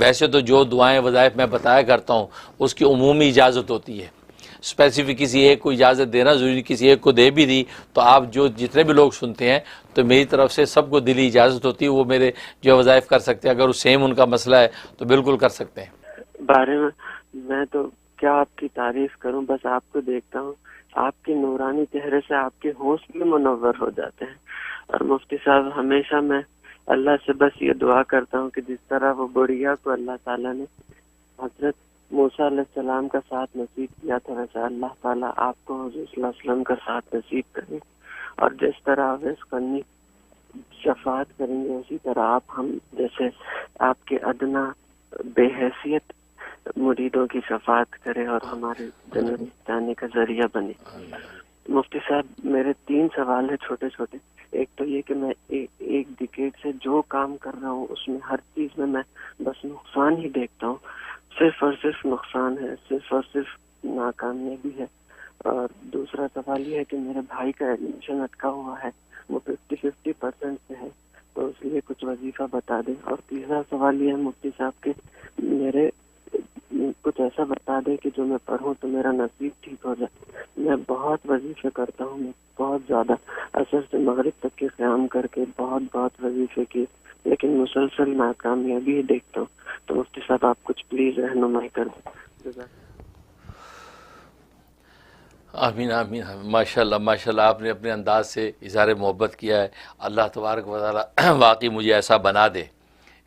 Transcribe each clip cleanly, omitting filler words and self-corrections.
वैसे तो जो दुआएं वज़ाइफ मैं बताया करता हूँ उसकी उमूमी इजाज़त होती है, स्पेसिफिक किसी एक को इजाज़त देना ज़रूरी, किसी एक को दे भी दी तो आप जो जितने भी लोग सुनते हैं तो मेरी तरफ से सबको दिली इजाज़त होती है, वो मेरे जो वज़ाइफ कर सकते हैं। अगर वो सेम उनका मसला है तो बिल्कुल कर सकते हैं। बारे में मैं तो क्या आपकी तारीफ करूं, बस आपको देखता हूं, आपके नूरानी चेहरे से आपके होश भी मुनव्वर हो जाते हैं। और मुफ्ती साहब, हमेशा मैं अल्लाह से बस ये दुआ करता हूं कि जिस तरह वो बुढ़िया को अल्लाह ताला ने हजरत मूसा अलैहिस्सलाम का साथ नसीब किया था, वैसे अल्लाह ताला आपको हुजूर सल्लल्लाहु अलैहि वसल्लम का साथ नसीब करे। और जिस तरह अवैस करनी शफात करेंगे उसी तरह आप हम जैसे आपके अदना बेहैसियत मुरीदों की शफात करे और हमारे जन्नत जाने का जरिया बने। मुफ्ती साहब, मेरे 3 सवाल है छोटे छोटे। एक तो ये कि मैं एक डिकेड से जो काम कर रहा हूँ उसमें हर चीज में मैं बस नुकसान ही देखता हूँ, सिर्फ और सिर्फ नुकसान है, सिर्फ और सिर्फ नाकामयाबी है। और दूसरा सवाल ये है कि मेरे भाई का एडमिशन अटका हुआ है, वो 50% से है, तो इसलिए कुछ वजीफा बता दें। और तीसरा सवाल ये है मुफ्ती साहब के, मेरे कुछ ऐसा बता दें कि जो मैं पढ़ूं तो मेरा नसीब ठीक हो जाए। मैं बहुत वजीफे करता हूँ, मैं बहुत ज्यादा असर से मगरिब तक के क़याम करके बहुत बहुत वजीफे किए, लेकिन मुसलसल नाकामयाबी ही देखता हूँ। तो मुफ्ती साहब आप कुछ प्लीज रहनुमाई कर दें। आमीन आमीन आमीन। माशाल्लाह माशाल्लाह, आपने अपने अंदाज से इज़हार मोहब्बत किया है। अल्लाह तबारक व तआला वाकई मुझे ऐसा बना दे,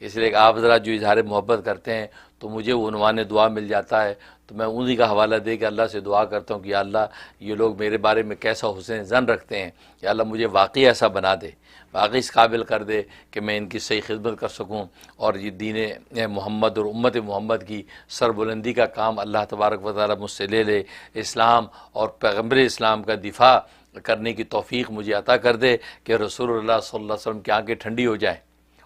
इसलिए कि आप ज़रा जो इज़हार मोहब्बत करते हैं तो मुझे वो उन्वान दुआ मिल जाता है, तो मैं उन्हीं का हवाला दे के अल्लाह से दुआ करता हूँ कि या अल्लाह ये लोग मेरे बारे में कैसा हुस्न ज़न रखते हैं, या अल्लाह मुझे वाकई ऐसा बना दे, वाकई इस काबिल कर दे कि मैं इनकी सही खिदमत कर सकूँ और ये दीन मोहम्मद और उम्मत मोहम्मद की सरबुलंदी का काम अल्लाह तबारक व तआला मुझसे ले ले, इस्लाम और पैगम्बर इस्लाम का दिफा करने की तौफ़ीक़ मुझे अता कर दे कि रसूलुल्लाह सल्लल्लाहु अलैहि वसल्लम की आंखें ठंडी हो जाएँ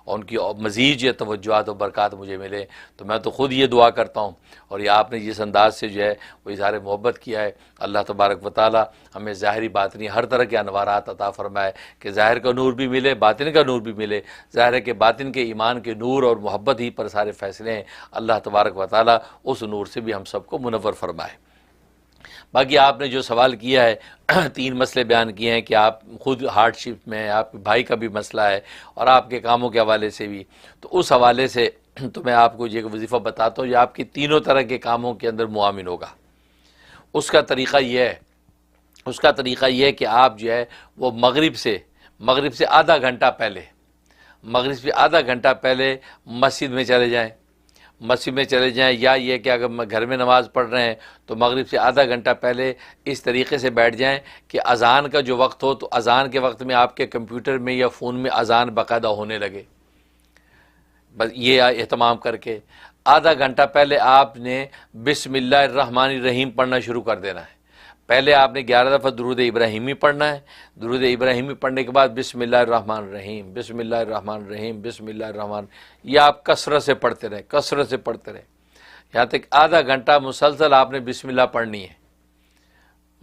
और उनकी मज़ीद ये तवज्जुआत और बरक़ात मुझे मिले। तो मैं तो ख़ुद ये दुआ करता हूँ, और ये आपने जिस अंदाज़ से जो है वो इज़हार मोहब्बत किया है, अल्लाह तबारक व तआला हमें ज़ाहिरी बातिनी हर तरह के अनवारात अता फ़रमाए कि ज़ाहिर का नूर भी मिले, बातिन का नूर भी मिले। ज़ाहिर है कि बातिन के ईमान के नूर और मोहब्बत ही पर सारे फ़ैसले हैं। अल्लाह तबारक व तआला उस नूर से भी हम सबको मुनव्वर फ़रमाए। बाकी आपने जो सवाल किया है 3 मसले बयान किए हैं कि आप ख़ुद हार्डशिप में हैं, आपके भाई का भी मसला है और आपके कामों के हवाले से भी, तो उस हवाले से तो मैं आपको ये वजीफ़ा बताता हूँ, ये आपकी तीनों तरह के कामों के अंदर मुआमिन होगा। उसका तरीक़ा ये है कि आप जो है वो मगरिब से आधा घंटा पहले, मगरिब से आधा घंटा पहले मस्जिद में चले जाएँ, मस्जिद में चले जाएं, या ये कि अगर घर में नमाज़ पढ़ रहे हैं तो मगरिब से आधा घंटा पहले इस तरीके से बैठ जाएं कि अज़ान का जो वक्त हो तो अज़ान के वक्त में आपके कंप्यूटर में या फ़ोन में अज़ान बाकायदा होने लगे। बस ये एहतमाम करके आधा घंटा पहले आपने बिस्मिल्लाहिर्रहमानिर्रहीम पढ़ना शुरू कर देना है। पहले आपने 11 दफ़ा दुरूद इब्राहिमी पढ़ना है। दुरूद इब्राहिमी पढ़ने के बाद बिस्मिल्लाहिर्रहमानिर्रहीम बिस्मिल्लाहिर्रहमानिर्रहीम बिस्मिल्लाहिर्रहमान, ये आप कसरत से पढ़ते रहें, कसरत से पढ़ते रहें, यहाँ तक आधा घंटा मुसलसल आपने बिस्मिल्लाह पढ़नी है,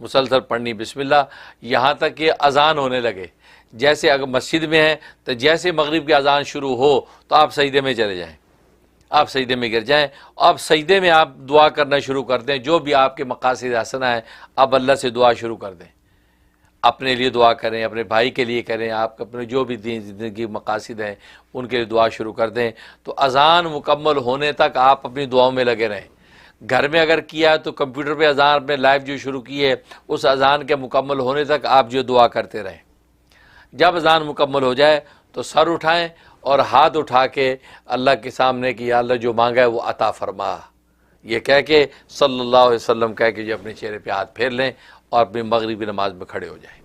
मुसलसल पढ़नी बिस्मिल्लाह, यहाँ तक कि अज़ान होने लगे। जैसे अगर मस्जिद में है तो जैसे मगरिब की अज़ान शुरू हो तो आप सजदे में चले जाएँ, आप सजदे में गिर जाएं, अब सजदे में आप दुआ करना शुरू कर दें, जो भी आपके मकासद हसना है अब अल्लाह से दुआ शुरू कर दें। अपने लिए दुआ करें, अपने भाई के लिए करें, आप अपने जो भी ज़िंदगी के मकासद हैं उनके लिए दुआ शुरू कर दें। तो अज़ान मुकम्मल होने तक आप अपनी दुआओं में लगे रहें। घर में अगर किया तो कंप्यूटर पे अज़ान अपने लाइव जो शुरू की है उस अज़ान के मुकम्मल होने तक आप जो दुआ करते रहें। जब अज़ान मुकम्मल हो जाए तो सर उठाएं और हाथ उठा के अल्लाह के सामने कि या अल्लाह जो मांगा है वो अता फरमा, ये कह के सल्लल्लाहु अलैहि वसल्लम कह के जो अपने चेहरे पे हाथ फेर लें और अपनी मगरिबी नमाज में खड़े हो जाएं।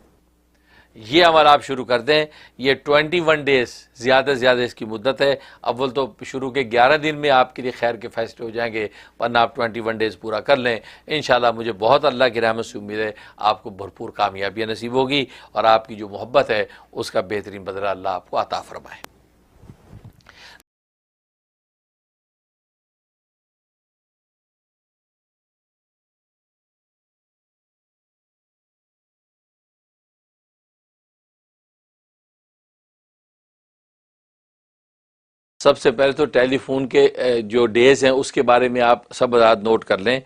ये अमल आप शुरू कर दें। ये 21 डेज़ ज़्यादा से ज़्यादा इसकी मुद्दत है। अव्वल तो शुरू के 11 दिन में आपके लिए खैर के फ़ैसले हो जाएंगे, वरना आप 21 डेज़ पूरा कर लें। इंशाअल्लाह मुझे बहुत अल्लाह की रहमत से उम्मीद है आपको भरपूर कामयाबी नसीब होगी और आपकी जो मोहब्बत है उसका बेहतरीन बदला अल्लाह आपको अता फ़रमाए। सबसे पहले तो टेलीफोन के जो डेज हैं उसके बारे में आप सब बात नोट कर लें।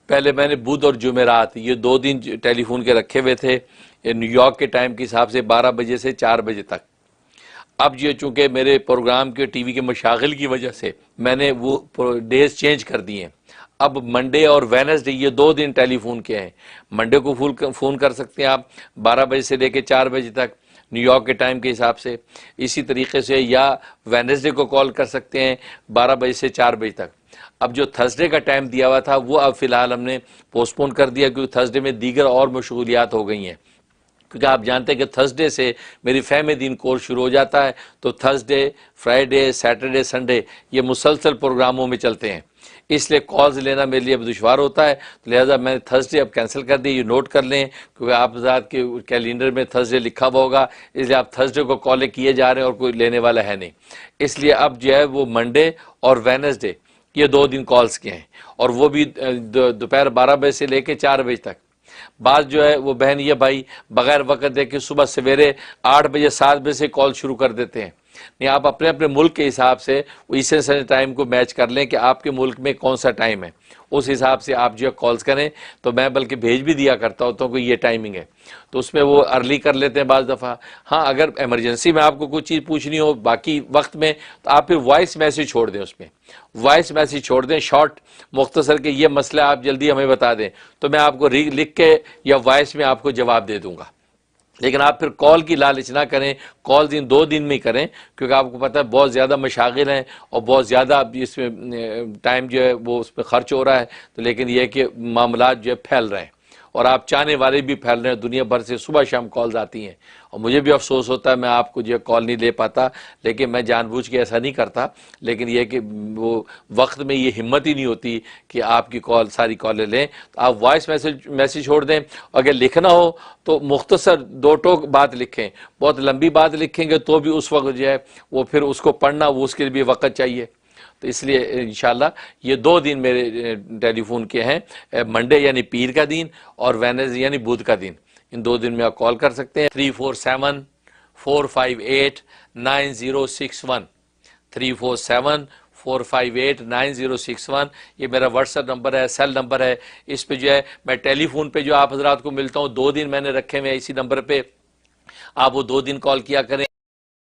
पहले मैंने बुध और जुमेरात ये 2 दिन टेलीफोन के रखे हुए थे न्यूयॉर्क के टाइम के हिसाब से 12 बजे से 4 बजे तक। अब ये चूँकि मेरे प्रोग्राम के टीवी के मशागिल की वजह से मैंने वो डेज चेंज कर दिए हैं। अब मंडे और वेडनेसडे ये 2 दिन टेलीफोन के हैं। मंडे को फ़ोन कर सकते हैं आप 12 बजे से लेकर 4 बजे तक न्यूयॉर्क के टाइम के हिसाब से। इसी तरीके से या वेडनेसडे को कॉल कर सकते हैं 12 बजे से 4 बजे तक। अब जो थर्सडे का टाइम दिया हुआ था वो अब फ़िलहाल हमने पोस्टपोन कर दिया क्योंकि थर्सडे में दीगर और मशगूलियात हो गई हैं। क्योंकि आप जानते हैं कि थर्सडे से मेरी फ़हम दीन कोर्स शुरू हो जाता है, तो थर्सडे, फ्राइडे, सैटरडे, संडे ये मुसलसल प्रोग्रामों में चलते हैं, इसलिए कॉल्स लेना मेरे लिए अब दुश्वार होता है। तो लिहाजा मैंने थर्सडे अब कैंसिल कर दी। ये नोट कर लें क्योंकि आप ज़ात के कैलेंडर में थर्सडे लिखा हुआ होगा, इसलिए आप थर्सडे को कॉलें किए जा रहे हैं और कोई लेने वाला है नहीं। इसलिए अब जो है वो मंडे और वेडनेसडे ये 2 दिन कॉल्स के हैं और वो भी दोपहर 12 बजे से लेकर 4 बजे तक। बात जो है वो बहन ये भाई बगैर वक्त देखे सुबह सवेरे 8 बजे 7 बजे से कॉल शुरू कर देते हैं। नहीं, आप अपने अपने मुल्क के हिसाब से ईस्टर्न स्टैंडर्ड टाइम को मैच कर लें कि आपके मुल्क में कौन सा टाइम है, उस हिसाब से आप जो है कॉल्स करें। तो मैं बल्कि भेज भी दिया करता होता हूँ कि ये टाइमिंग है, तो उसमें वो अर्ली कर लेते हैं बाज़ दफ़ा। हाँ, अगर इमरजेंसी में आपको कुछ चीज़ पूछनी हो बाकी वक्त में तो आप फिर वॉइस मैसेज छोड़ दें, उसमें वॉइस मैसेज छोड़ दें शॉर्ट मुख्तसर के ये मसला आप जल्दी हमें बता दें, तो मैं आपको लिख के या वॉइस में आपको जवाब दे दूँगा। लेकिन आप फिर कॉल की लालच ना करें, कॉल 2 दिन में ही करें क्योंकि आपको पता है बहुत ज़्यादा मशागिल हैं और बहुत ज़्यादा इसमें टाइम जो है वो उस पर ख़र्च हो रहा है। तो लेकिन यह है कि मामलात जो है फैल रहे हैं और आप चाहने वाले भी फैल रहे हैं, दुनिया भर से सुबह शाम कॉल्स आती हैं और मुझे भी अफसोस होता है मैं आपको जो कॉल नहीं ले पाता, लेकिन मैं जानबूझ के ऐसा नहीं करता। लेकिन यह कि वो वक्त में ये हिम्मत ही नहीं होती कि आपकी कॉल सारी कॉलें लें। तो आप वॉइस मैसेज छोड़ दें। अगर लिखना हो तो मुख्तसर 2 टोक बात लिखें, बहुत लंबी बात लिखेंगे तो भी उस वक्त जो है वो फिर उसको पढ़ना वो उसके लिए भी वक्त चाहिए। तो इसलिए इंशाल्लाह ये 2 दिन मेरे टेलीफोन के हैं, मंडे यानी पीर का दिन और वेडनेसडे यानी बुध का दिन। इन 2 दिन में आप कॉल कर सकते हैं 347-458-9061 347-458-9061 ये मेरा व्हाट्सएप नंबर है, सेल नंबर है। इस पे जो है मैं टेलीफोन पे जो आप हजरात को मिलता हूँ 2 दिन मैंने रखे हुए हैं इसी नंबर पे, आप वो 2 दिन कॉल किया करें।